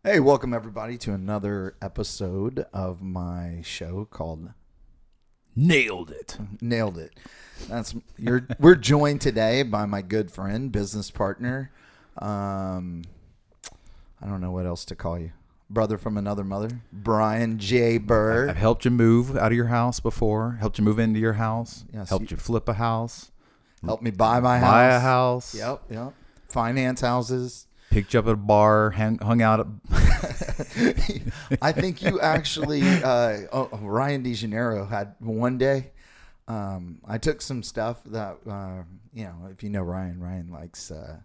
Hey, welcome everybody to another episode of my show called Nailed it. Nailed It. We're joined today by my good friend, business partner. I don't know what else to call you. Brother from another mother, Brian J. Buhr. I've helped you move out of your house before. Helped you move into your house. Yes, helped you flip a house. Helped me buy my house. Buy a house. Yep. Finance houses. Picked you up at a bar. Hung out at... I think you actually, Ryan DeGeneiro had one day. I took some stuff that, if you know Ryan likes to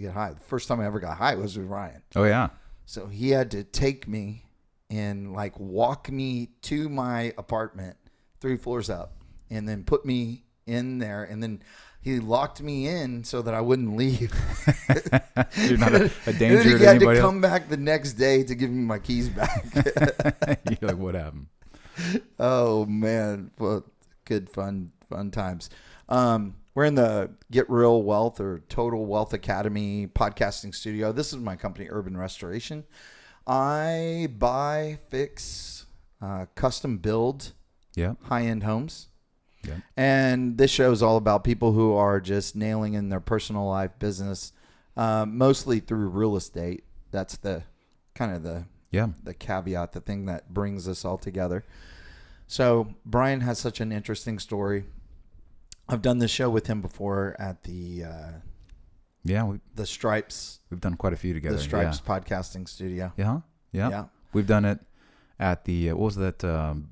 get high. The first time I ever got high was with Ryan. Oh, yeah. So he had to take me and walk me to my apartment 3 floors up and then put me in there. And then he locked me in so that I wouldn't leave. You're not a danger and then to he had anybody to else? come back the next day to give me my keys back. You're like, what happened? Oh, man. Well, good, fun times. We're in the Get Real Wealth or Total Wealth Academy podcasting studio. This is my company, Urban Restoration. I buy, fix, custom build high-end homes. Yeah. And this show is all about people who are just nailing in their personal life business, mostly through real estate. That's the kind of the caveat, the thing that brings us all together. So Brian has such an interesting story. I've done this show with him before at the Stripes. We've done quite a few together. The Stripes podcasting studio. Yeah. We've done it at the what was that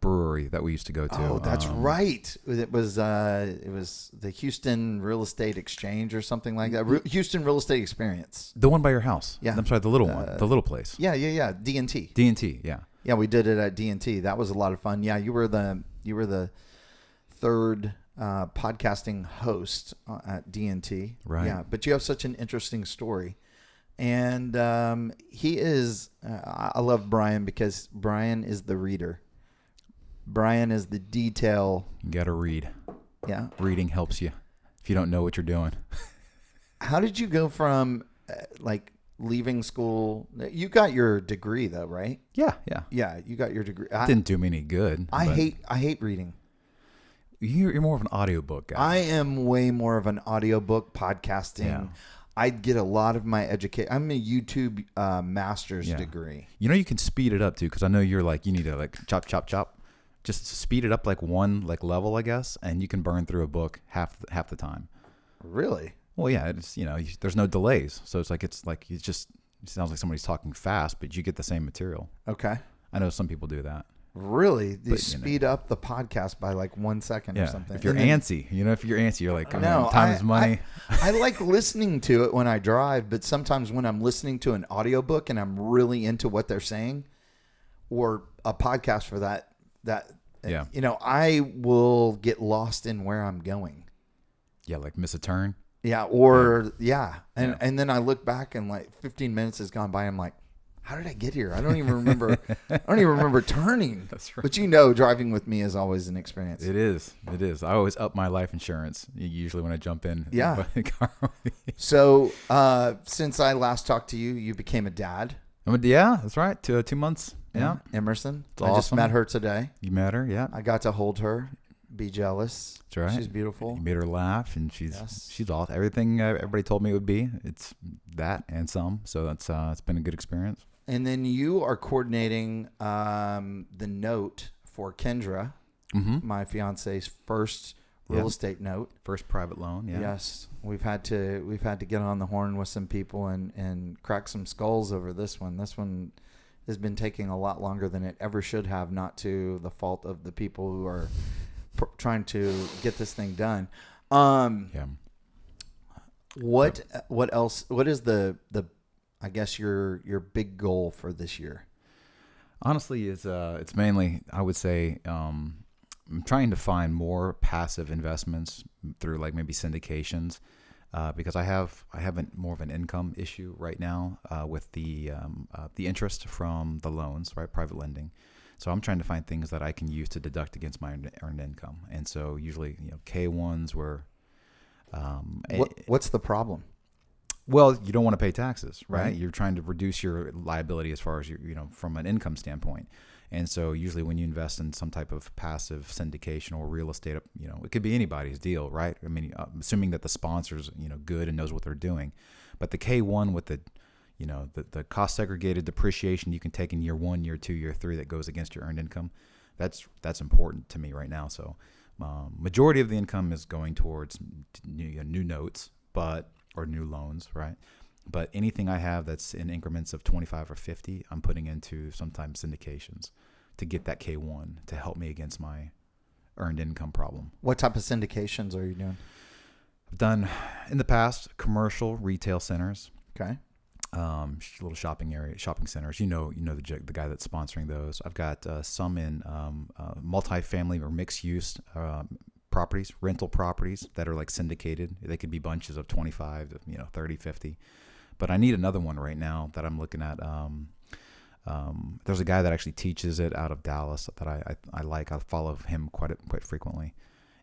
brewery that we used to go to? Oh, that's right. It was the Houston Real Estate Exchange or something like that. Houston Real Estate Experience. The one by your house. Yeah. I'm sorry, the little one, the little place. Yeah. D&T. D&T. Yeah. Yeah, we did it at D&T. That was a lot of fun. Yeah, you were the third podcasting host at D&T. Right. Yeah, but you have such an interesting story. And he is, I love Brian because Brian is the reader. Brian is the detail. You got to read. Yeah. Reading helps you if you don't know what you're doing. How did you go from leaving school? You got your degree though, right? Yeah. Yeah, you got your degree. It didn't do me any good. I hate reading. You're more of an audiobook guy. I am way more of an audiobook podcasting. Yeah. I get a lot of my education. I'm a YouTube master's degree. You know, you can speed it up too, because I know you're you need to chop. Just speed it up one level, I guess, and you can burn through a book half the time. Really? Well, yeah. It's there's no delays, so it sounds like somebody's talking fast, but you get the same material. Okay. I know some people do that. Really? They speed up the podcast by 1 second or something. If you're antsy, you're like, no, time is money. I like listening to it when I drive, but sometimes when I'm listening to an audiobook and I'm really into what they're saying, or a podcast for that, I will get lost in where I'm going. Yeah, like miss a turn. Yeah, And then I look back and 15 minutes has gone by. I'm like, how did I get here? I don't even remember. I don't even remember turning. That's right. But driving with me is always an experience. It is. I always up my life insurance usually when I jump in. Yeah. So since I last talked to you, you became a dad. Yeah, that's right. 2 months. Yeah. Emerson. It's awesome. I just met her today. You met her, yeah. I got to hold her, be jealous. That's right. She's beautiful. You made her laugh, and she's awesome. Everything everybody told me it would be. It's that and some. So that's it's been a good experience. And then you are coordinating the note for Kendra, my fiance's first real estate note, first private loan. Yeah. Yes, we've had to get on the horn with some people and crack some skulls over this one. This one has been taking a lot longer than it ever should have. Not to the fault of the people who are trying to get this thing done. What else? What is the I guess your big goal for this year? Honestly, it's mainly, I would say, I'm trying to find more passive investments through maybe syndications, because I have more of an income issue right now with the interest from the loans, right? Private lending. So I'm trying to find things that I can use to deduct against my earned income. And so usually, K1s were. What's the problem? Well, you don't want to pay taxes, right? You're trying to reduce your liability as far as from an income standpoint. And so usually when you invest in some type of passive syndication or real estate, it could be anybody's deal, right? I mean, assuming that the sponsor's, good and knows what they're doing. But the K1 with the cost segregated depreciation you can take in year 1, year 2, year 3 that goes against your earned income, that's important to me right now. So majority of the income is going towards new notes, or new loans, right? But anything I have that's in increments of 25 or 50, I'm putting into sometimes syndications to get that K1 to help me against my earned income problem. What type of syndications are you doing? I've done in the past commercial retail centers. Okay. Little shopping centers. The guy that's sponsoring those. I've got some in multifamily or mixed use properties, rental properties that are like syndicated. They could be bunches of 25 to 30, 50. But I need another one right now that I'm looking at. There's a guy that actually teaches it out of Dallas that I like. I follow him quite frequently,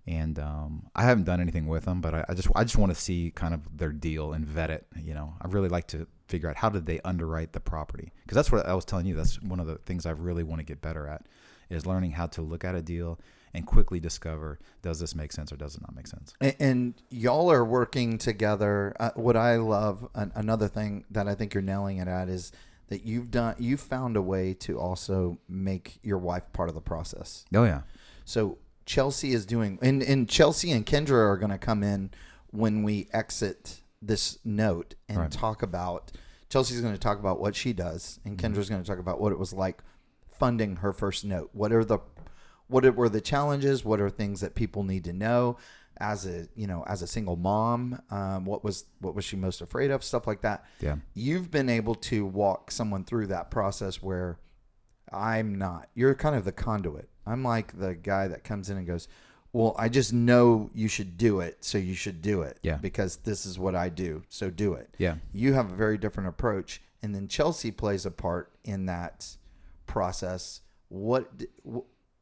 and I haven't done anything with them, but I just want to see kind of their deal and vet it. I really like to figure out how did they underwrite the property, because that's what I was telling you. That's one of the things I really want to get better at, is learning how to look at a deal and quickly discover, does this make sense or does it not make sense? And y'all are working together. What I love, another thing that I think you're nailing it at, is that you've found a way to also make your wife part of the process. Oh yeah. So Chelsea is doing, and Chelsea and Kendra are going to come in when we exit this note and talk about, Chelsea's going to talk about what she does, and Kendra's going to talk about what it was like funding her first note. What were the challenges? What are things that people need to know as a single mom? What was she most afraid of? Stuff like that. Yeah. You've been able to walk someone through that process where I'm not. You're kind of the conduit. I'm like the guy that comes in and goes, well, I just know you should do it, so you should do it. Yeah. Because this is what I do, so do it. Yeah. You have a very different approach, and then Chelsea plays a part in that process.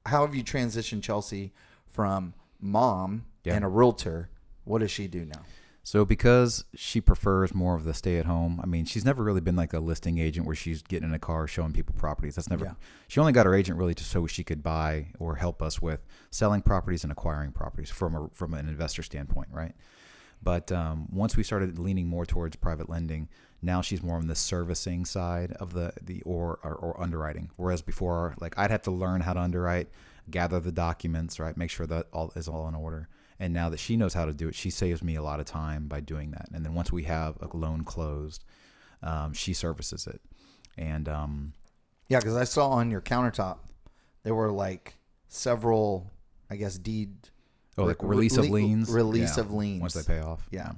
How have you transitioned Chelsea from mom and a realtor? What does she do now? So because she prefers more of the stay at home, I mean, she's never really been like a listing agent where she's getting in a car showing people properties. That's never. Yeah. She only got her agent really so she could buy or help us with selling properties and acquiring properties from an investor standpoint, right? But once we started leaning more towards private lending, now she's more on the servicing side of or underwriting. Whereas before, like, I'd have to learn how to underwrite, gather the documents, right, make sure that all is in order. And now that she knows how to do it, she saves me a lot of time by doing that. And then once we have a loan closed, she services it. And yeah, because I saw on your countertop there were like several, I guess, release of liens. Of liens once they pay off. Yeah.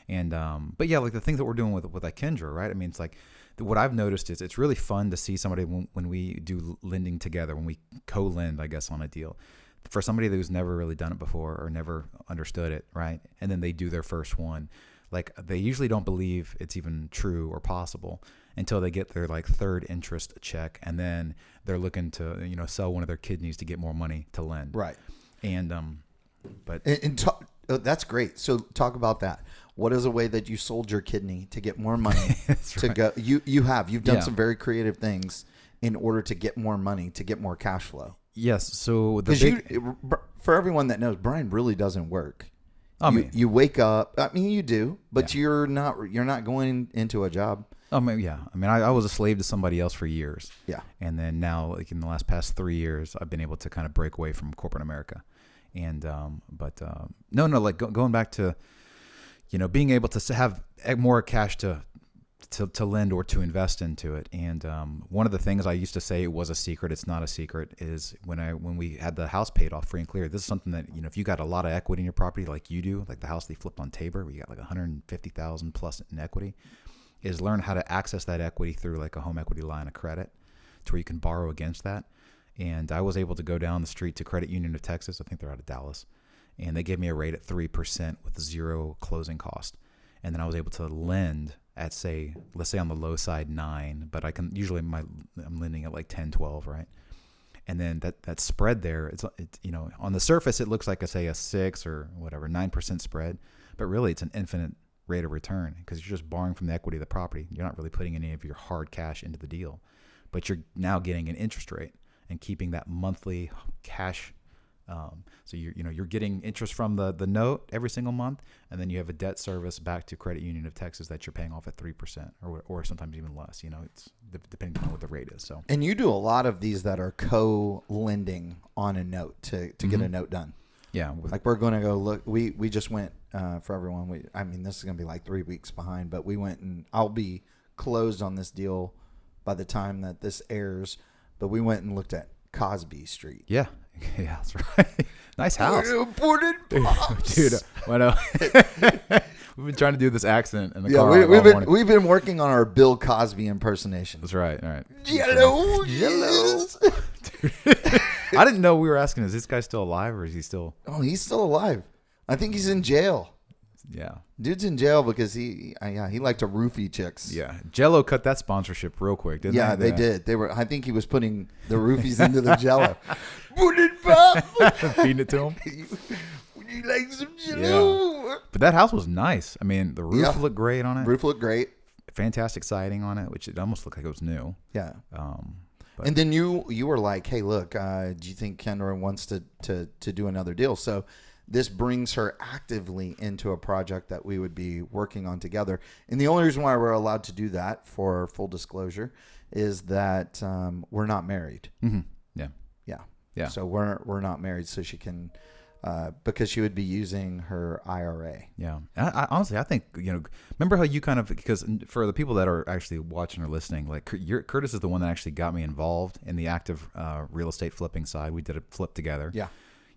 And but yeah, like the things that we're doing with like Kendra, right? I mean, it's like what I've noticed is it's really fun to see somebody when we do lending together, when we co-lend, I guess, on a deal. For somebody who's never really done it before or never understood it, right? And then they do their first one. Like, they usually don't believe it's even true or possible until they get their like third interest check, and then they're looking to sell one of their kidneys to get more money to lend. Right. And that's great. So talk about that. What is a way that you sold your kidney to get more money to go? You've done some very creative things in order to get more money, to get more cash flow. Yes. So for everyone that knows, Brian really doesn't work. You wake up. I mean, you do, but you're not going into a job. I was a slave to somebody else for years. Yeah. And then now, like in the past 3 years, I've been able to kind of break away from corporate America. And going back to, being able to have more cash to lend or to invest into it. And one of the things I used to say was a secret, it's not a secret, is when we had the house paid off free and clear. This is something that, if you got a lot of equity in your property like you do, like the house they flipped on Tabor, where you got like $150,000 plus in equity, is learn how to access that equity through like a home equity line of credit to where you can borrow against that. And I was able to go down the street to Credit Union of Texas. I think they're out of Dallas. And they gave me a rate at 3% with zero closing cost. And then I was able to lend at, let's say on the low side 9, but I can usually I'm lending at like 10, 12, right? And then that spread there, it's on the surface it looks like a 6 or whatever 9% spread, but really it's an infinite rate of return because you're just borrowing from the equity of the property. You're not really putting any of your hard cash into the deal, but you're now getting an interest rate and keeping that monthly cash. So you're getting interest from the note every single month, and then you have a debt service back to Credit Union of Texas that you're paying off at 3% or sometimes even less. It's depending on what the rate is. So, and you do a lot of these that are co-lending on a note to get a note done. Yeah, like we're going to go look. We just went for everyone. This is going to be like 3 weeks behind, but we went and I'll be closed on this deal by the time that this airs. But we went and looked at Cosby Street. Yeah, that's right. Nice house, dude. We've been trying to do this accent in the car. We've been working on our Bill Cosby impersonation. That's right. All right. Yellow. Dude. I didn't know we were asking. Is this guy still alive or is he still? Oh, he's still alive. I think he's in jail. Yeah, dude's in jail because he liked to roofie chicks. Yeah, Jello cut that sponsorship real quick, didn't they? Yeah, they did. I think he was putting the roofies into the Jello. Put it up. Feeding it to him. Would you like some Jello? Yeah. But that house was nice. I mean, the roof looked great on it. Roof looked great. Fantastic siding on it, which it almost looked like it was new. Yeah. And then you were like, hey, look, do you think Kendra wants to do another deal? So this brings her actively into a project that we would be working on together. And the only reason why we're allowed to do that, for full disclosure, is that we're not married. Mm-hmm. Yeah. So we're not married, so she can, because she would be using her IRA. Yeah. I honestly, I think, remember how you kind of, because for the people that are actually watching or listening, like Curtis is the one that actually got me involved in the active real estate flipping side. We did a flip together. Yeah.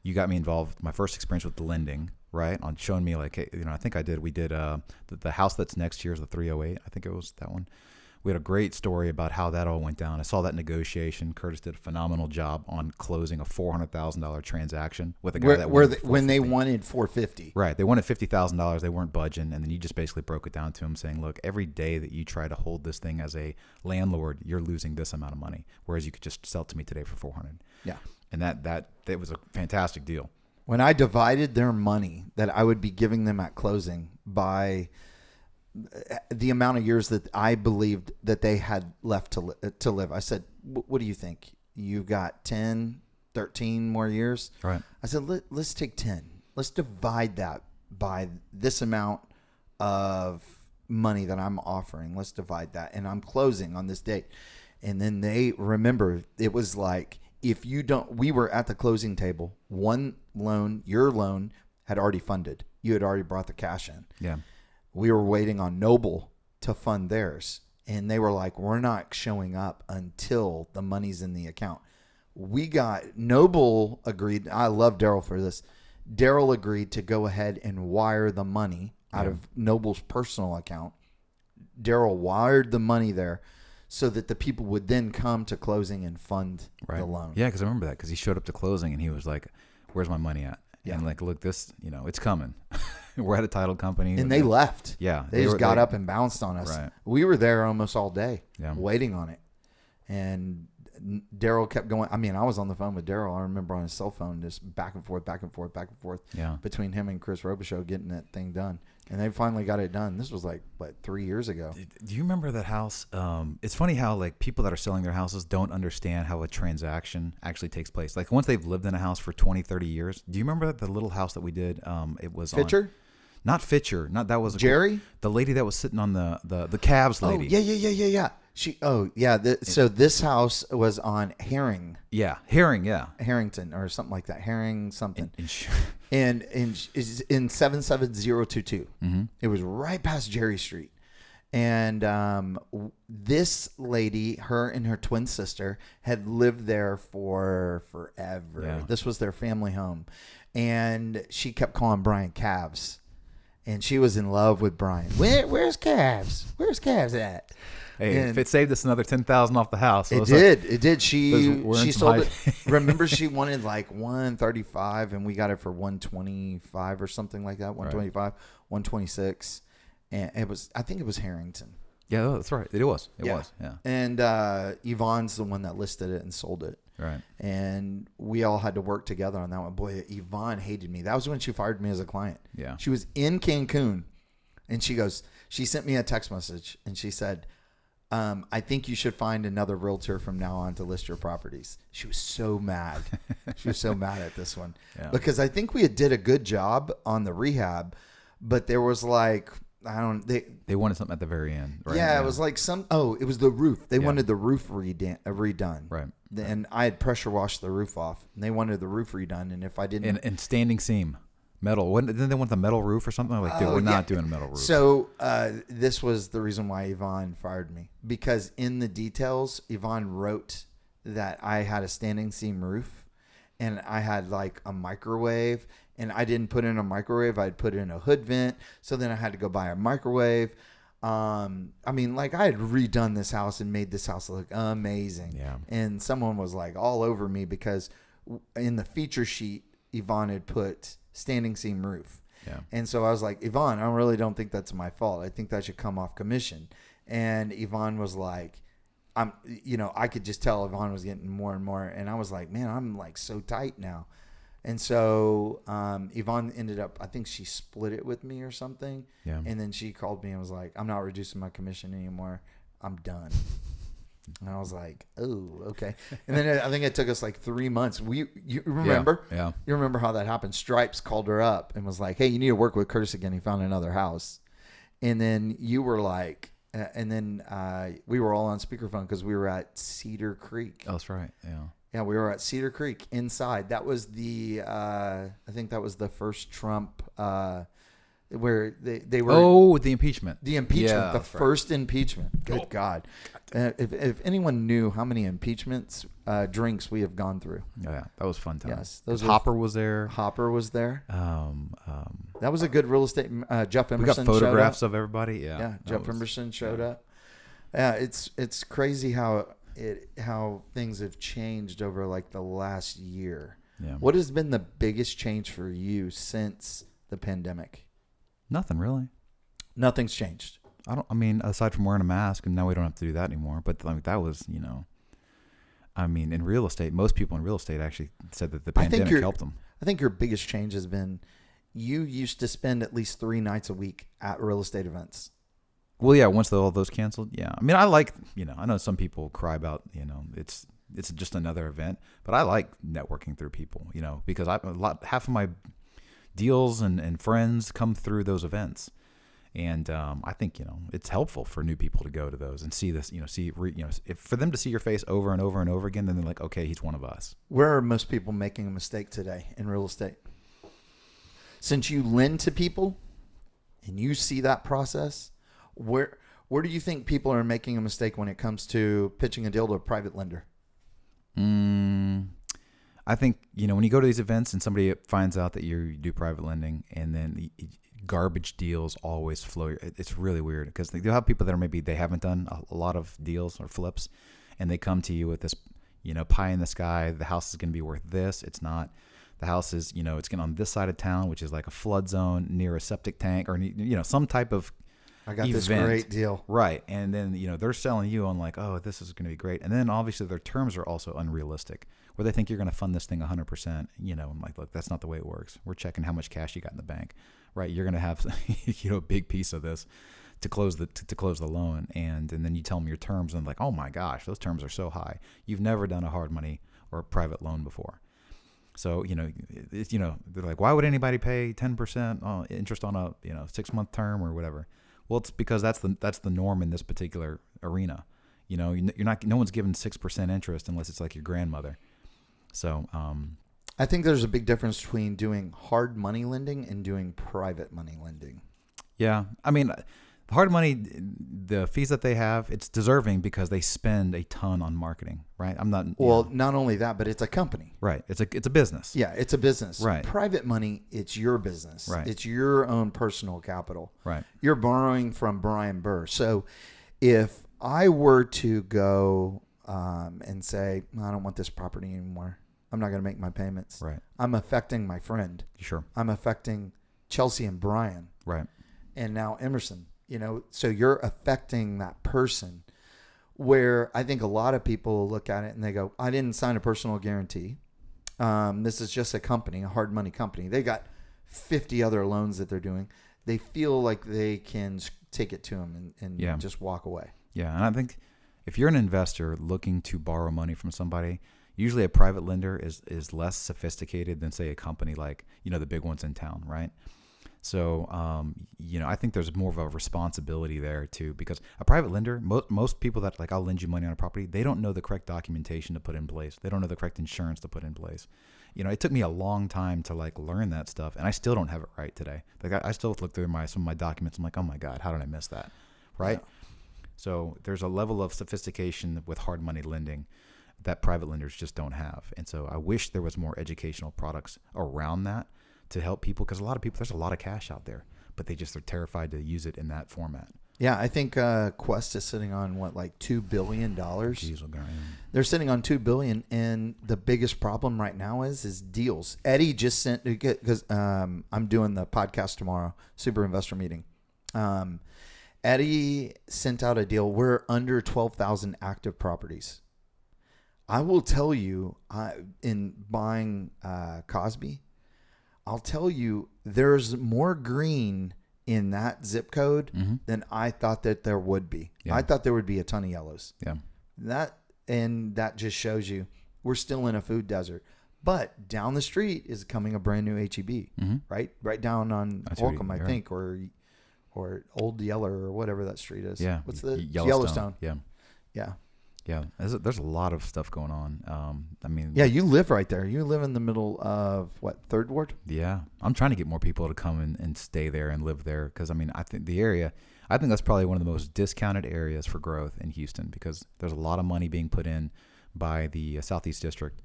You got me involved. My first experience with the lending, right? On showing me like, hey, I think we did the house that's next year is the 308. I think it was that one. We had a great story about how that all went down. I saw that negotiation. Curtis did a phenomenal job on closing a $400,000 transaction with a guy when they wanted $450. Right. They wanted $50,000. They weren't budging. And then you just basically broke it down to him saying, look, every day that you try to hold this thing as a landlord, you're losing this amount of money. Whereas you could just sell it to me today for $400. Yeah. And that was a fantastic deal. When I divided their money that I would be giving them at closing by the amount of years that I believed that they had left to live, I said, what do you think? You've got 10, 13 more years? Right. I said, let's take 10. Let's divide that by this amount of money that I'm offering. Let's divide that. And I'm closing on this date. And then they remember it was like, we were at the closing table. One loan, your loan, had already funded. You had already brought the cash in. Yeah. We were waiting on Noble to fund theirs. And they were like, we're not showing up until the money's in the account. Noble agreed. I love Daryl for this. Daryl agreed to go ahead and wire the money out of Noble's personal account. Daryl wired the money there, so that the people would then come to closing and fund the loan. Yeah, because I remember that, because he showed up to closing and he was like, where's my money at? Yeah. And like, look, this, it's coming. We're at a title company. And they left. Yeah. They just got up and bounced on us. Right. We were there almost all day waiting on it. And Daryl kept going. I mean, I was on the phone with Daryl. I remember on his cell phone, just back and forth between him and Chris Robichaux getting that thing done. And they finally got it done. This was like, 3 years ago. Do you remember that house? It's funny how like people that are selling their houses don't understand how a transaction actually takes place. Like once they've lived in a house for 20, 30 years. Do you remember the little house that we did? It was Fitcher? Not Fitcher. Not that was Jerry? The lady that was sitting on the Cavs lady. Oh, yeah. So this house was on Herring. Yeah, Herring, yeah. Harrington or something like that. Herring something. And is in 77022. Mm-hmm. It was right past Jerry Street. And this lady, her and her twin sister, had lived there for forever. Yeah. This was their family home. And she kept calling Brian Cavs. And she was in love with Brian. Where's Cavs? Where's Cavs at? Hey, if it saved us another $10,000 off the house. It did. She sold it. Remember, she wanted like 135, and we got it for 125 or something like that. 125, 126, and I think it was Harrington. Yeah, that's right. It was. It was. Yeah. And Yvonne's the one that listed it and sold it. Right. And we all had to work together on that one. Boy, Yvonne hated me. That was when she fired me as a client. Yeah. She was in Cancun. And she sent me a text message and she said, I think you should find another realtor from now on to list your properties. She was so mad. She was so mad at this one because I think we did a good job on the rehab, but there was like, they wanted something at the very end, right? Yeah, it was like it was the roof. They wanted the roof redone. Right. And I had pressure washed the roof off and they wanted the roof redone. And if I didn't. And standing seam. Metal. Didn't they want the metal roof or something? Like, dude, we're not doing a metal roof. So this was the reason why Yvonne fired me. Because in the details, Yvonne wrote that I had a standing seam roof and I had like a microwave. And I didn't put in a microwave. I'd put in a hood vent. So then I had to go buy a microwave. I mean, like I had redone this house and made this house look amazing. Yeah. And someone was like all over me because in the feature sheet, Yvonne had put standing seam roof. Yeah. And so I was like, Yvonne, I really don't think that's my fault. I think that should come off commission. And Yvonne was like, I could just tell Yvonne was getting more and more. And I was like, man, I'm like so tight now. And so Yvonne ended up, I think she split it with me or something. Yeah. And then she called me and was like, I'm not reducing my commission anymore. I'm done. And I was like, oh, okay. And then I think it took us like 3 months. You remember? Yeah. You remember how that happened? Stripes called her up and was like, hey, you need to work with Curtis again. He found another house. And then you were like, we were all on speakerphone because we were at Cedar Creek. Oh, that's right. Yeah. Yeah, we were at Cedar Creek inside. That was I think that was the first Trump, where they were. Oh, the impeachment. The impeachment, yeah, the first impeachment. Good God. If anyone knew how many impeachments, drinks we have gone through. Yeah, that was fun time. Yes. Hopper was there. Hopper was there. That was a good real estate. Jeff Emerson we got photographs of everybody. Yeah. Yeah, Jeff Emerson showed up. Yeah, it's crazy how things have changed over like the last year. Yeah. What has been the biggest change for you since the pandemic? Nothing really. Nothing's changed. Aside from wearing a mask, and now we don't have to do that anymore. But like that was, in real estate, most people in real estate actually said that the pandemic helped them. I think your biggest change has been you used to spend at least 3 nights a week at real estate events. Well, yeah, once all those canceled, yeah. I mean, I like, I know some people cry about, it's just another event, but I like networking through people, because half of my deals and friends come through those events. And I think, it's helpful for new people to go to those and see this, if for them to see your face over and over and over again, then they're like, okay, he's one of us. Where are most people making a mistake today in real estate? Since you lend to people and you see that process, where do you think people are making a mistake when it comes to pitching a deal to a private lender? I think, when you go to these events and somebody finds out that you do private lending, and then the garbage deals always flow. It's really weird because you'll have people that are maybe they haven't done a lot of deals or flips, and they come to you with this, pie in the sky. The house is going to be worth this. It's not. The house is, it's getting on this side of town, which is like a flood zone near a septic tank or, some type of I got event. This great deal. Right. And then, they're selling you on like, oh, this is going to be great. And then obviously their terms are also unrealistic where they think you're going to fund this thing 100%. I'm like, look, that's not the way it works. We're checking how much cash you got in the bank, right? You're going to have, a big piece of this to close the loan. And then you tell them your terms and like, oh my gosh, those terms are so high. You've never done a hard money or a private loan before. So, they're like, why would anybody pay 10% interest on a, 6-month term or whatever? Well, it's because that's the norm in this particular arena. You're not, no one's giving 6% interest unless it's like your grandmother. So, I think there's a big difference between doing hard money lending and doing private money lending. Yeah. The hard money, the fees that they have, it's deserving because they spend a ton on marketing, right? Not only that, but it's a company. Right. It's a business. Yeah, it's a business. Right. Private money, it's your business. Right. It's your own personal capital. Right. You're borrowing from Brian Buhr. So if I were to go and say, I don't want this property anymore, I'm not going to make my payments. Right. I'm affecting my friend. Sure. I'm affecting Chelsea and Brian. Right. And now Emerson. So you're affecting that person, where I think a lot of people look at it and they go, I didn't sign a personal guarantee. This is just a company, a hard money company. They got 50 other loans that they're doing. they feel like they can take it to them and just walk away. Yeah, and I think if you're an investor looking to borrow money from somebody, usually a private lender is less sophisticated than, say, a company like, the big ones in town, right? So, I think there's more of a responsibility there too, because a private lender, most people that like, I'll lend you money on a property, they don't know the correct documentation to put in place. They don't know the correct insurance to put in place. It took me a long time to like learn that stuff, and I still don't have it right today. Like I still look through some of my documents. I'm like, oh my God, how did I miss that? Right. Yeah. So there's a level of sophistication with hard money lending that private lenders just don't have. And so I wish there was more educational products around that to help people, because a lot of people, there's a lot of cash out there, but they just are terrified to use it in that format. Yeah, I think Quest is sitting on $2 billion. Jeez, they're sitting on $2 billion, and the biggest problem right now is deals. Eddie just sent, because I'm doing the podcast tomorrow, Super Investor Meeting. Eddie sent out a deal. We're under 12,000 active properties. I will tell you, in buying Cosby, I'll tell you there's more green in that zip code than I thought that there would be. Yeah. I thought there would be a ton of yellows. Yeah. That just shows you we're still in a food desert. But down the street is coming a brand new HEB, right? Right down on Holcomb, I think, or Old Yeller or whatever that street is. Yeah. What's the Yellowstone? Yeah. Yeah. Yeah, there's a lot of stuff going on. Yeah, you live right there. You live in the middle of Third Ward? Yeah, I'm trying to get more people to come and stay there and live there, because I think that's probably one of the most discounted areas for growth in Houston, because there's a lot of money being put in by the Southeast District,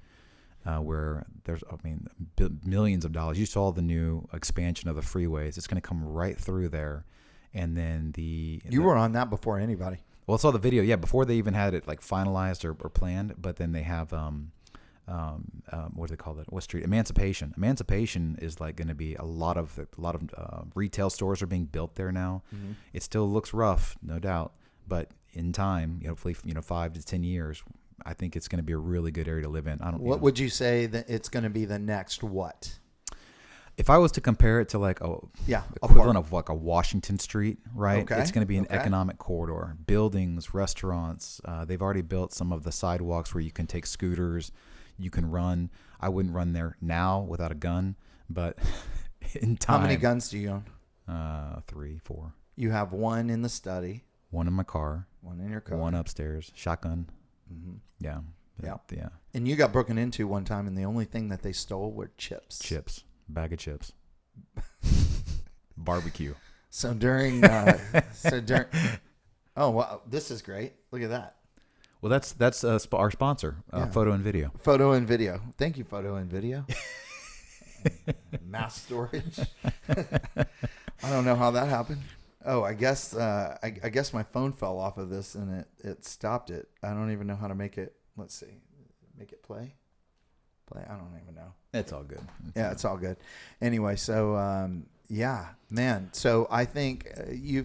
where there's millions of dollars. You saw the new expansion of the freeways; it's going to come right through there, and then you were on that before anybody. Well, I saw the video, before they even had it like finalized or planned, but then they have, what do they call it? What street? Emancipation. Emancipation is like going to be a lot of retail stores are being built there now. Mm-hmm. It still looks rough, no doubt, but in time, hopefully, 5 to 10 years, I think it's going to be a really good area to live in. What would you say that it's going to be the next what? If I was to compare it to equivalent of like a Washington Street, right? Okay. It's going to be an economic corridor, buildings, restaurants. They've already built some of the sidewalks where you can take scooters, you can run. I wouldn't run there now without a gun, but in time. How many guns do you own? 3, 4. You have one in the study. One in my car. One in your car. One upstairs. Shotgun. Mm-hmm. Yeah. Yeah. And you got broken into one time, and the only thing that they stole were chips. Bag of chips. Barbecue. So during oh wow, this is great. Look at that. Well, that's our sponsor, Photo and Video. Photo and Video. Thank you, Photo and Video. Mass storage. I don't know how that happened. Oh, I guess I guess my phone fell off of this and it stopped it. I don't even know how to make it. Let's see. Make it play. I don't even know. It's all good. It's all good. Anyway, so man. So I think you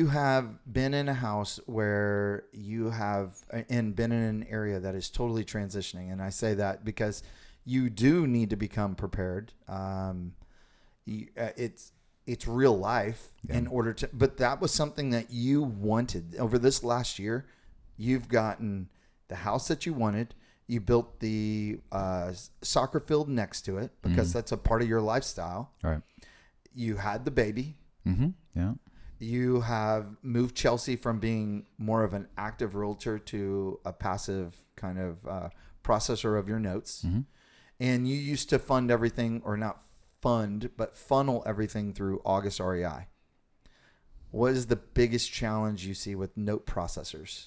have been in a house where you have and been in an area that is totally transitioning, and I say that because you do need to become prepared. It's real life in order to. But that was something that you wanted over this last year. You've gotten the house that you wanted. You built the soccer field next to it because that's a part of your lifestyle. Right. You had the baby. Mm-hmm. Yeah. You have moved Chelsea from being more of an active realtor to a passive kind of processor of your notes. Mm-hmm. And you used to fund everything, or not fund, but funnel everything through August REI. What is the biggest challenge you see with note processors?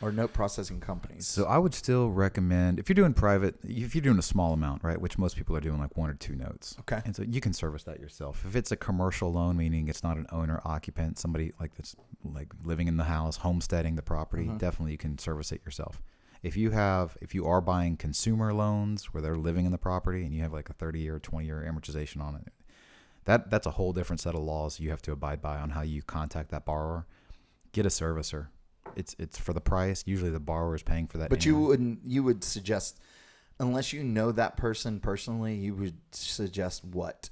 Or note processing companies. So I would still recommend, if you're doing private, if you're doing a small amount, right, which most people are doing like 1 or 2 notes. Okay. And so you can service that yourself. If it's a commercial loan, meaning it's not an owner occupant, somebody like that's like living in the house, homesteading the property, definitely you can service it yourself. If you are buying consumer loans where they're living in the property and you have like a 30-year, 20-year amortization on it, that's a whole different set of laws you have to abide by on how you contact that borrower. Get a servicer. It's for the price. Usually the borrower is paying for that. But you would suggest, unless you know that person personally, you would suggest what?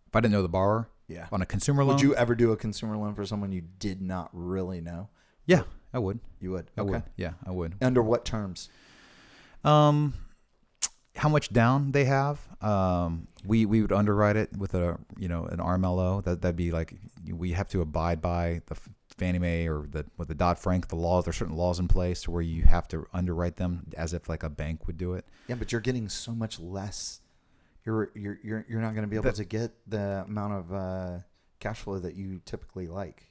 If I didn't know the borrower, on a consumer loan. Would you ever do a consumer loan for someone you did not really know? Yeah, I would. You would? I would. Yeah, I would. Under what terms? How much down they have. We would underwrite it with an RMLO. That'd be like, we have to abide by the Fannie Mae or with the Dodd-Frank, the laws. There's certain laws in place where you have to underwrite them as if like a bank would do it. Yeah, but you're getting so much less. You're not going to be able to get the amount of cash flow that you typically like.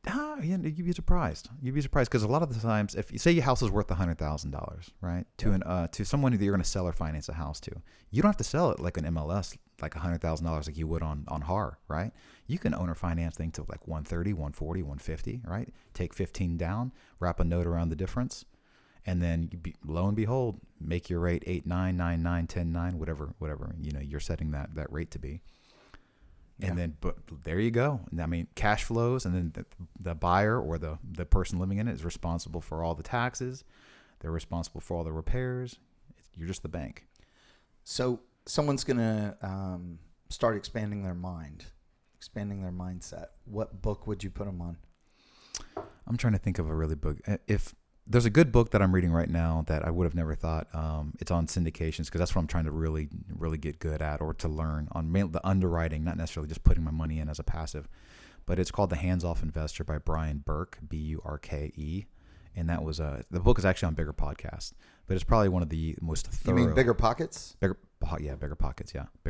Yeah, you'd be surprised. You'd be surprised because a lot of the times, if you say your house is worth $100,000, right, to someone that you're going to sell or finance a house to, you don't have to sell it like an MLS, like $100,000 like you would on HAR, right? You can owner finance things to like 130, 140, 150, right? Take 15 down, wrap a note around the difference, and then lo and behold, make your rate 8, 9, 9, 9, 10, 9, whatever you're setting that rate to be. And then, but there you go. I mean, cash flows, and then the buyer or the person living in it is responsible for all the taxes. They're responsible for all the repairs. You're just the bank. So someone's going to start expanding their mindset. What book would you put them on? I'm trying to think of a really book. If there's a good book that I'm reading right now that I would have never thought. It's on syndications because that's what I'm trying to really, really get good at, or to learn on the underwriting, not necessarily just putting my money in as a passive. But it's called The Hands-Off Investor by Brian Buhr, Burke. And that was the book is actually on Bigger Podcast, but it's probably one of the most thorough. You mean Bigger Pockets? Bigger Pockets. Yeah, Bigger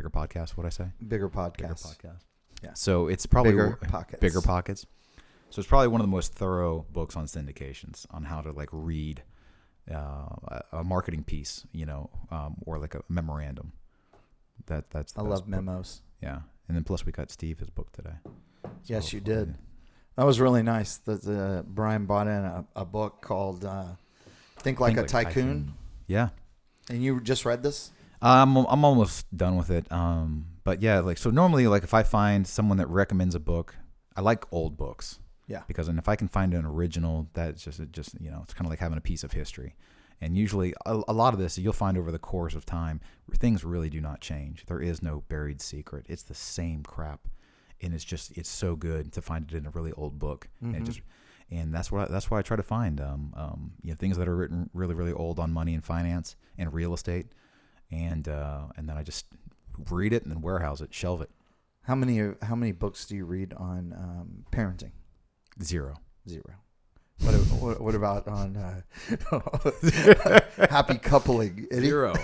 Podcast. What'd I say? Bigger Podcast. Bigger Podcast. Yeah. So it's probably Bigger Pockets. So it's probably one of the most thorough books on syndications, on how to like read a marketing piece, or like a memorandum. That's. I love memos. Yeah, and then plus we got Steve his book today. Yes, you did. That was really nice. That Brian bought in a book called Think Like a Tycoon. Yeah. And you just read this? I'm almost done with it. But yeah, like, so normally, like, if I find someone that recommends a book, I like old books. Yeah. Because, and if I can find an original, that's just it's kind of like having a piece of history. And usually a lot of this you'll find over the course of time, things really do not change. There is no buried secret. It's the same crap. And it's so good to find it in a really old book. Mm-hmm. And that's why I try to find things that are written really, really old on money and finance and real estate. And then I just read it and then warehouse it, shelve it. How many books do you read on parenting? Zero. What about on happy coupling? Zero.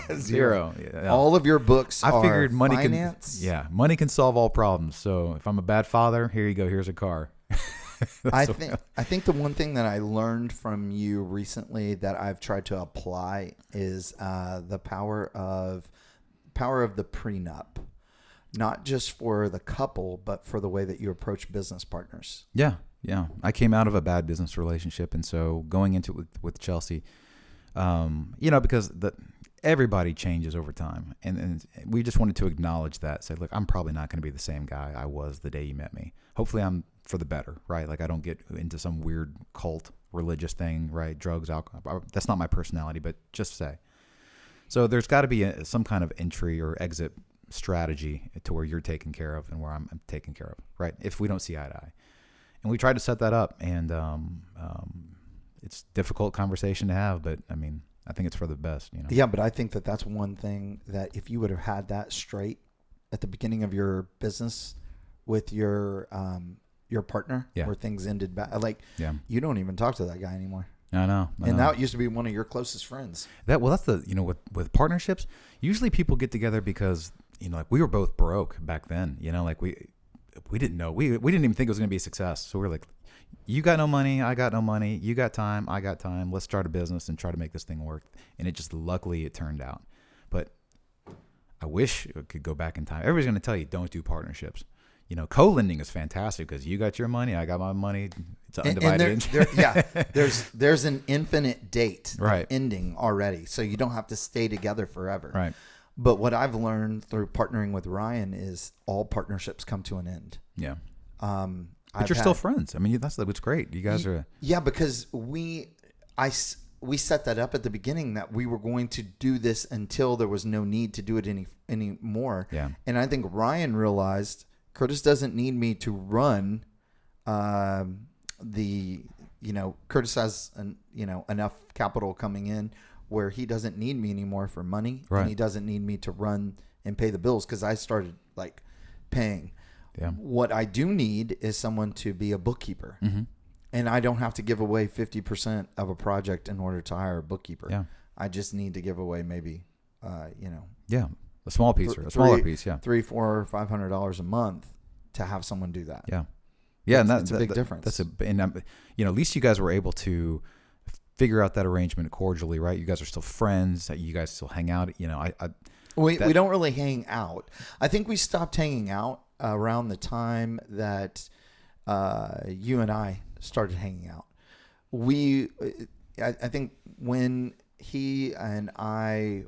Yeah. All of your books I figured money finance? Money can solve all problems. So if I'm a bad father, here you go. Here's a car. I think the one thing that I learned from you recently that I've tried to apply is the power of the prenup. Not just for the couple, but for the way that you approach business partners. Yeah. I came out of a bad business relationship, and so going into it with Chelsea, because everybody changes over time, and we just wanted to acknowledge that. Say, look, I'm probably not going to be the same guy I was the day you met me. Hopefully, I'm for the better, right? Like I don't get into some weird cult religious thing, right? Drugs, alcohol. That's not my personality, but just say. So there's got to be some kind of entry or exit strategy to where you're taken care of and where I'm taken care of, right? If we don't see eye to eye. And we tried to set that up, and it's a difficult conversation to have, but I mean, I think it's for the best, Yeah, but I think that that's one thing that if you would have had that straight at the beginning of your business with your partner, where things ended bad, you don't even talk to that guy anymore. I know. And that used to be one of your closest friends. That's the with partnerships. Usually people get together because like we were both broke back then. Like we didn't know, we didn't even think it was going to be a success. So we're like, you got no money, I got no money. You got time, I got time. Let's start a business and try to make this thing work. And luckily it turned out. But I wish it could go back in time. Everybody's going to tell you don't do partnerships. Co-lending is fantastic because you got your money, I got my money. It's undivided. There's an infinite date right. ending already, so you don't have to stay together forever. Right. But what I've learned through partnering with Ryan is all partnerships come to an end. Yeah. But you're still friends. I mean, that's what's great. You guys are. Yeah, because we set that up at the beginning that we were going to do this until there was no need to do it anymore. Yeah. And I think Ryan realized Curtis doesn't need me to run Curtis has enough capital coming in where he doesn't need me anymore for money, right. and he doesn't need me to run and pay the bills because I started like paying. Yeah. What I do need is someone to be a bookkeeper, and I don't have to give away 50% of a project in order to hire a bookkeeper. Yeah. I just need to give away maybe, a small piece or a smaller piece. Yeah. $300, $400, $500 a month to have someone do that. Yeah. Yeah, and that's a big difference. At least you guys were able to figure out that arrangement cordially, right? You guys are still friends. You guys still hang out. We don't really hang out. I think we stopped hanging out around the time that you and I started hanging out. I think when he and I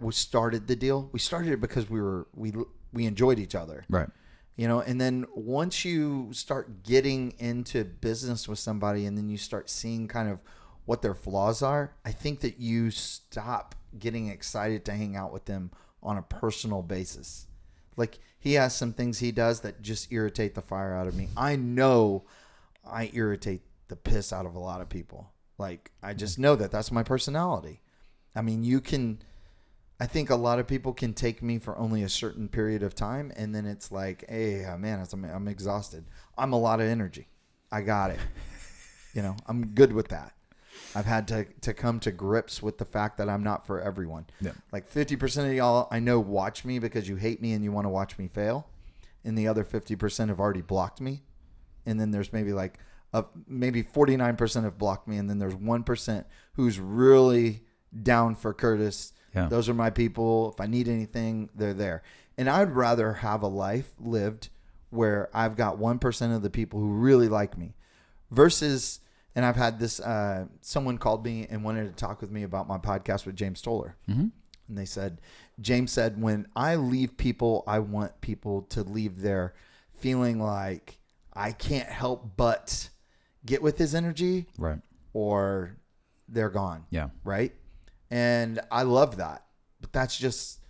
we started the deal, we started it because we enjoyed each other, right? And then once you start getting into business with somebody and then you start seeing kind of what their flaws are, I think that you stop getting excited to hang out with them on a personal basis. Like, he has some things he does that just irritate the fire out of me. I know I irritate the piss out of a lot of people. Like, I just know that that's my personality. I mean, I think a lot of people can take me for only a certain period of time, and then it's like, hey, man, I'm exhausted. I'm a lot of energy. I got it. I'm good with that. I've had to come to grips with the fact that I'm not for everyone. Yeah. Like 50% of y'all I know watch me because you hate me and you want to watch me fail, and the other 50% have already blocked me, and then there's maybe maybe 49% have blocked me, and then there's 1% who's really down for Curtis. Yeah. Those are my people. If I need anything, they're there. And I'd rather have a life lived where I've got 1% of the people who really like me versus, and I've had this, someone called me and wanted to talk with me about my podcast with James Stoller. Mm-hmm. And James said, when I leave people, I want people to leave there feeling like I can't help but get with his energy, right? Or they're gone. Yeah. Right. And I love that, but that's just,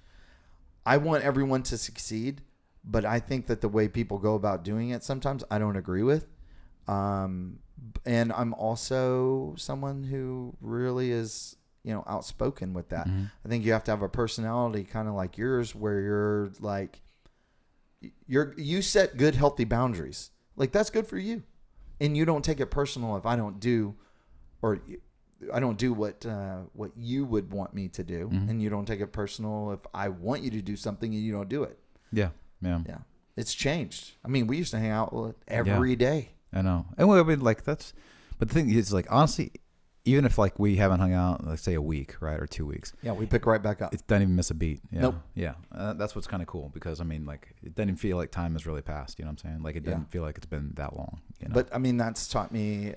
I want everyone to succeed, but I think that the way people go about doing it, sometimes I don't agree with. And I'm also someone who really is, outspoken with that. Mm-hmm. I think you have to have a personality kind of like yours where you're like, you set good, healthy boundaries. Like, that's good for you. And you don't take it personal if I don't do what you would want me to do, mm-hmm. and you don't take it personal if I want you to do something and you don't do it. Yeah. It's changed. I mean, we used to hang out every day. I know, and but the thing is, like, honestly, even if like we haven't hung out, let's say a week, right, or 2 weeks, we pick right back up. It doesn't even miss a beat. Yeah. Nope. Yeah, that's what's kind of cool because I mean, like, it doesn't feel like time has really passed. You know what I'm saying? Like, it doesn't feel like it's been that long. But I mean, that's taught me.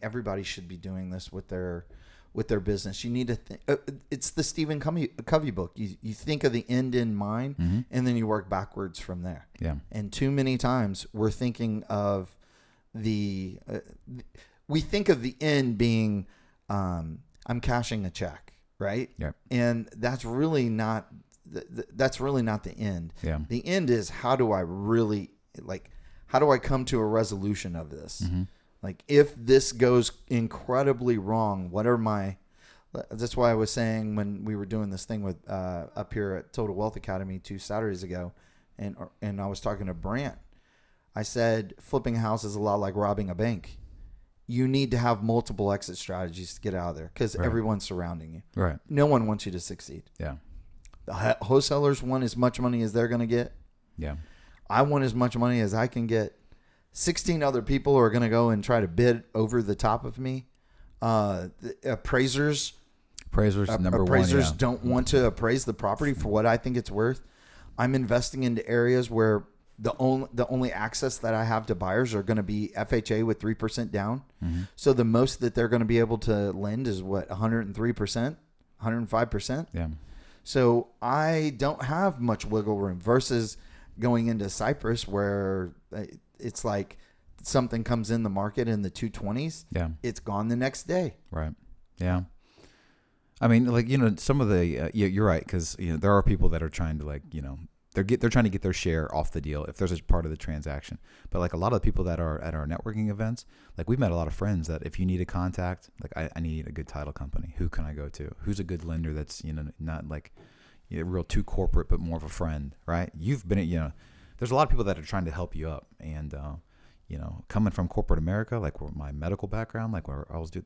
Everybody should be doing this with their business. You need to think. It's the Stephen Covey book. You think of the end in mind, mm-hmm. and then you work backwards from there. Yeah. And too many times we're thinking of we think of the end being, I'm cashing a check, right? Yeah. And that's really not the end. Yeah. The end is, how do I come to a resolution of this? Mm-hmm. Like, if this goes incredibly wrong, that's why I was saying when we were doing this thing with, up here at Total Wealth Academy 2 Saturdays ago, and I was talking to Brant, I said, flipping a house is a lot like robbing a bank. You need to have multiple exit strategies to get out of there because everyone's surrounding you. Right. No one wants you to succeed. Yeah. The wholesalers want as much money as they're going to get. Yeah. I want as much money as I can get. 16 other people are going to go and try to bid over the top of me. Appraisers don't want to appraise the property for what I think it's worth. I'm investing into areas where the only access that I have to buyers are going to be FHA with 3% down. Mm-hmm. So the most that they're going to be able to lend is what, 103%, 105%. Yeah. So I don't have much wiggle room versus going into Cyprus where it's like something comes in the market in the 220s. Yeah. It's gone the next day. Right. Yeah. I mean, like, some of the, you're right. Cause there are people that are trying to, like, they're trying to get their share off the deal if there's a part of the transaction. But like a lot of the people that are at our networking events, like we've met a lot of friends that if you need a contact, like I need a good title company, who can I go to? Who's a good lender that's, not like real too corporate, but more of a friend, right? You've been, there's a lot of people that are trying to help you up. And, coming from corporate America, like my medical background, like where I was, dude,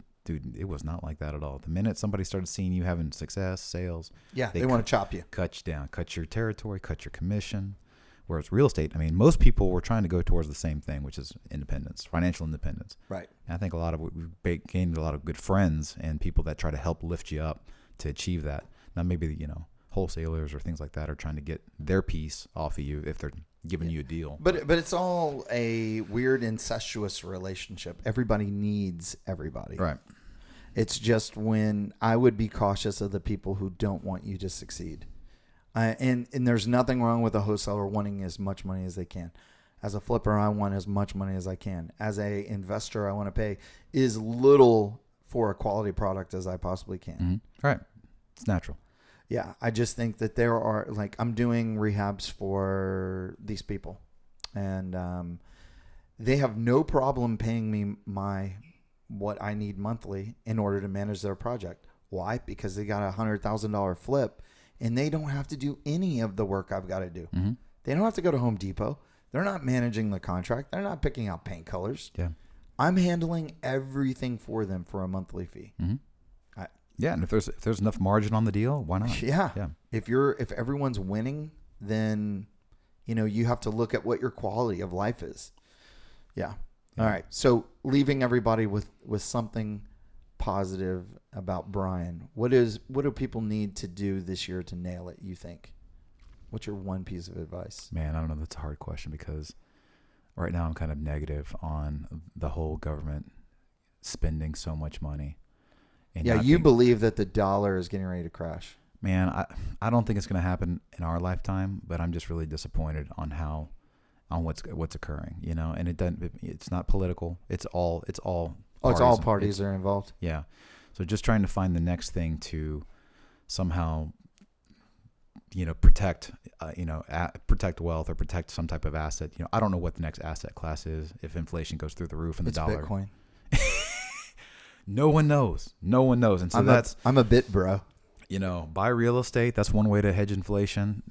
it was not like that at all. The minute somebody started seeing you having success, sales, they want to chop you, cut you down, cut your territory, cut your commission. Whereas real estate, I mean, most people were trying to go towards the same thing, which is independence, financial independence. Right. And I think we've gained a lot of good friends and people that try to help lift you up to achieve that. Now, maybe, wholesalers or things like that are trying to get their piece off of you if they're giving you a deal. But it's all a weird incestuous relationship. Everybody needs everybody. Right. It's just when I would be cautious of the people who don't want you to succeed. And there's nothing wrong with a wholesaler wanting as much money as they can. As a flipper, I want as much money as I can. As a investor, I want to pay as little for a quality product as I possibly can. Mm-hmm. Right. It's natural. Yeah. I just think that there are, like, I'm doing rehabs for these people. And they have no problem paying me what I need monthly in order to manage their project. Why? Because they got a $100,000 flip. And they don't have to do any of the work I've got to do. Mm-hmm. They don't have to go to Home Depot. They're not managing the contract. They're not picking out paint colors. Yeah. I'm handling everything for them for a monthly fee. Mm-hmm. And if there's enough margin on the deal, why not? Yeah. If everyone's winning, then you have to look at what your quality of life is. Yeah. All right. So leaving everybody with something positive about Brian. What do people need to do this year to nail it, you think? What's your one piece of advice? Man, I don't know. That's a hard question because right now I'm kind of negative on the whole government spending so much money. And you believe that the dollar is getting ready to crash. Man, I don't think it's going to happen in our lifetime, but I'm just really disappointed on what's occurring, and it's not political. It's all parties are involved. Yeah. So just trying to find the next thing to somehow, protect wealth or protect some type of asset. I don't know what the next asset class is if inflation goes through the roof and the dollar. Bitcoin. No one knows. And so I'm a bit bro. Buy real estate. That's one way to hedge inflation.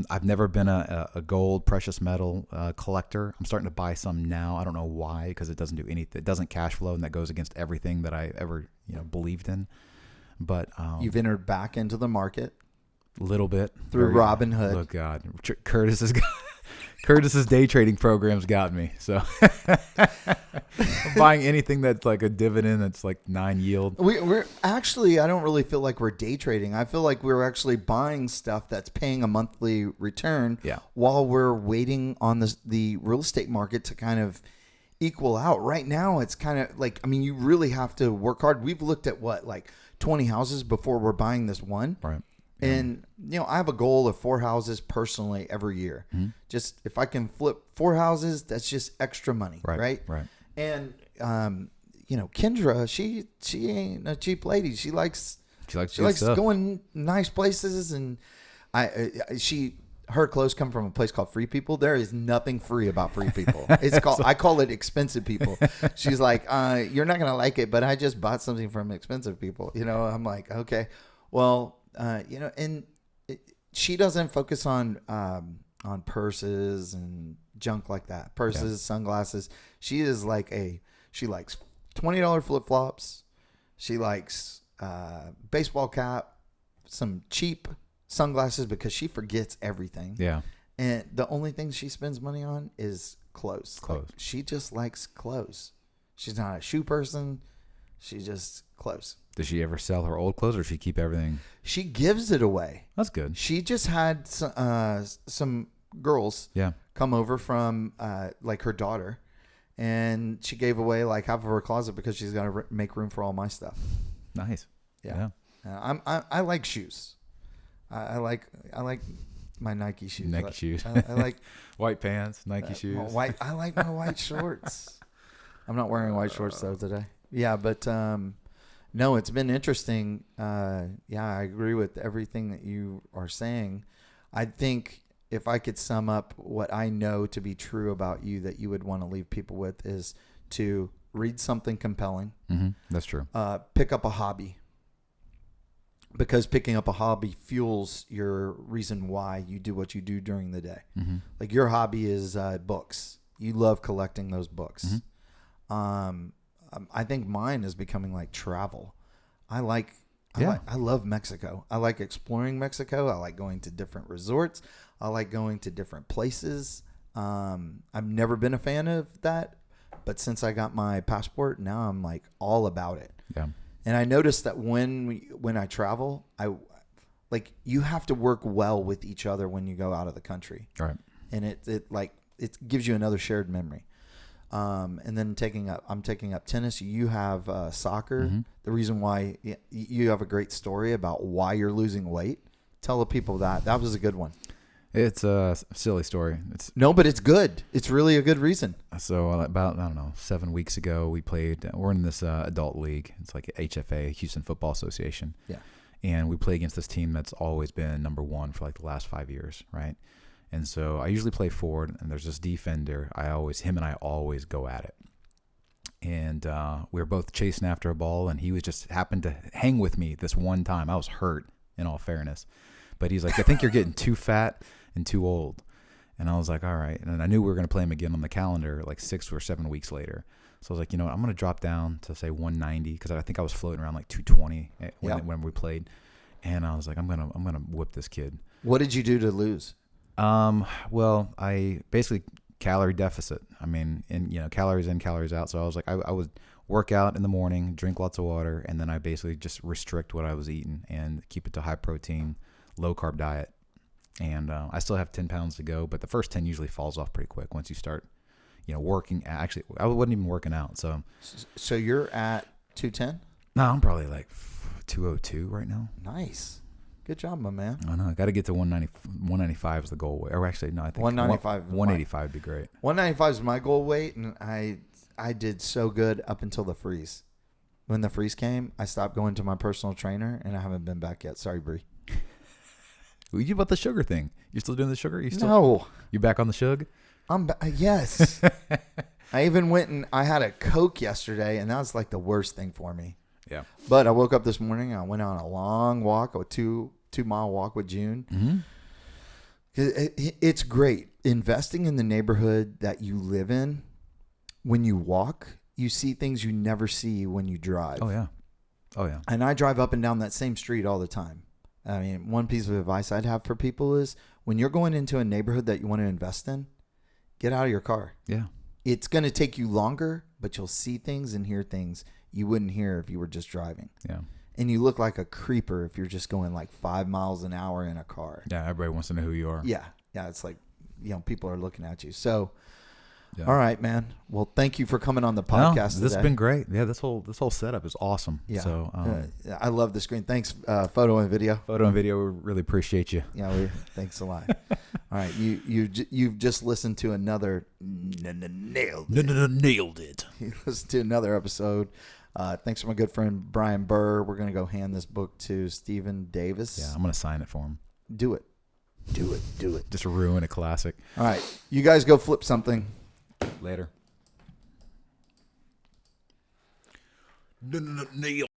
I've never been a gold, precious metal collector. I'm starting to buy some now. I don't know why, because it doesn't do anything. It doesn't cash flow, and that goes against everything that I ever believed in. But you've entered back into the market a little bit through Robinhood. Oh God, Curtis's day trading program's got me. So I'm buying anything that's like a dividend that's like 9 yield. We're actually, I don't really feel like we're day trading. I feel like we're actually buying stuff that's paying a monthly return while we're waiting on the real estate market to kind of equal out. Right now, it's kind of like, you really have to work hard. We've looked at 20 houses before we're buying this one. Right. And, I have a goal of 4 houses personally every year. Mm-hmm. Just if I can flip 4 houses, that's just extra money. Right. And, Kendra, she ain't a cheap lady. She likes going nice places. And her clothes come from a place called Free People. There is nothing free about Free People. It's called, I call it expensive people. She's like, you're not going to like it, but I just bought something from expensive people. I'm like, okay, well, and she doesn't focus on purses and junk like that. Purses, sunglasses. She is she likes $20 flip flops. She likes baseball cap, some cheap sunglasses because she forgets everything. Yeah. And the only thing she spends money on is clothes. She just likes clothes. She's not a shoe person. She just clothes. Does she ever sell her old clothes, or does she keep everything? She gives it away. That's good. She just had some girls come over from her daughter, and she gave away half of her closet because she's got to make room for all my stuff. Nice. Yeah. I like shoes. I like my Nike shoes. I like white pants, Nike shoes. I like my white shorts. I'm not wearing white shorts though today. Yeah, but no, it's been interesting. I agree with everything that you are saying. I think if I could sum up what I know to be true about you that you would want to leave people with is to read something compelling. Mm-hmm. That's true. Pick up a hobby, because picking up a hobby fuels your reason why you do what you do during the day. Mm-hmm. Like your hobby is books. You love collecting those books. Mm-hmm. I think mine is becoming like travel. I love Mexico. I like exploring Mexico. I like going to different resorts. I like going to different places. I've never been a fan of that, but since I got my passport, now I'm like all about it. Yeah. And I noticed that when I travel, you have to work well with each other when you go out of the country. Right. And it gives you another shared memory. And then I'm taking up tennis. You have soccer. Mm-hmm. The reason why you have a great story about why you're losing weight. Tell the people that was a good one. It's a silly story. But it's good. It's really a good reason. So about, I don't know, 7 weeks ago, we're in this adult league. It's like HFA, Houston Football Association. Yeah. And we play against this team that's always been number one for like the last 5 years, right? And so I usually play forward, and there's this defender. Him and I always go at it. And we were both chasing after a ball, and he was just happened to hang with me this one time. I was hurt, in all fairness. But he's like, I think you're getting too fat and too old. And I was like, all right. And I knew we were going to play him again on the calendar like 6 or 7 weeks later. So I was like, you know what? I'm going to drop down to say 190, because I think I was floating around like 220 when we played. And I was like, I'm gonna whip this kid. What did you do to lose? Well, I basically calorie deficit. I mean, calories in, calories out. So I was like, I would work out in the morning, drink lots of water, and then I basically just restrict what I was eating and keep it to high protein, low carb diet. And I still have 10 pounds to go, but the first 10 usually falls off pretty quick once you start, working. Actually, I wasn't even working out. So you're at 210? No, I'm probably like 202 right now. Nice. Good job, my man. I know. I got to get to 190. 195 is the goal weight. Or actually, no, I think 195. 185 would be great. 195 is my goal weight, and I did so good up until the freeze. When the freeze came, I stopped going to my personal trainer, and I haven't been back yet. Sorry, Bree. You about the sugar thing? You still doing the sugar? No. You back on the sugar? Yes. I even went and I had a Coke yesterday, and that was like the worst thing for me. Yeah. But I woke up this morning. I went on a long walk, a 2-mile walk with June. Mm-hmm. It's great. Investing in the neighborhood that you live in, when you walk, you see things you never see when you drive. Oh, yeah. And I drive up and down that same street all the time. I mean, one piece of advice I'd have for people is when you're going into a neighborhood that you want to invest in, get out of your car. Yeah. It's going to take you longer, but you'll see things and hear things you wouldn't hear if you were just driving. Yeah. And you look like a creeper if you're just going like 5 miles an hour in a car. Yeah, everybody wants to know who you are. Yeah. It's like, people are looking at you. So, yeah. All right, man. Well, thank you for coming on the podcast today. This has been great. Yeah, this whole setup is awesome. Yeah. So I love the screen. Thanks, photo and video. We really appreciate you. Yeah, thanks a lot. All right, you've just listened to another nailed it. You listened to another episode. Thanks to my good friend Brian Buhr. We're gonna go hand this book to Stephen Davis. Yeah, I'm gonna sign it for him. Do it. Just ruin a classic. All right, you guys go flip something. Later.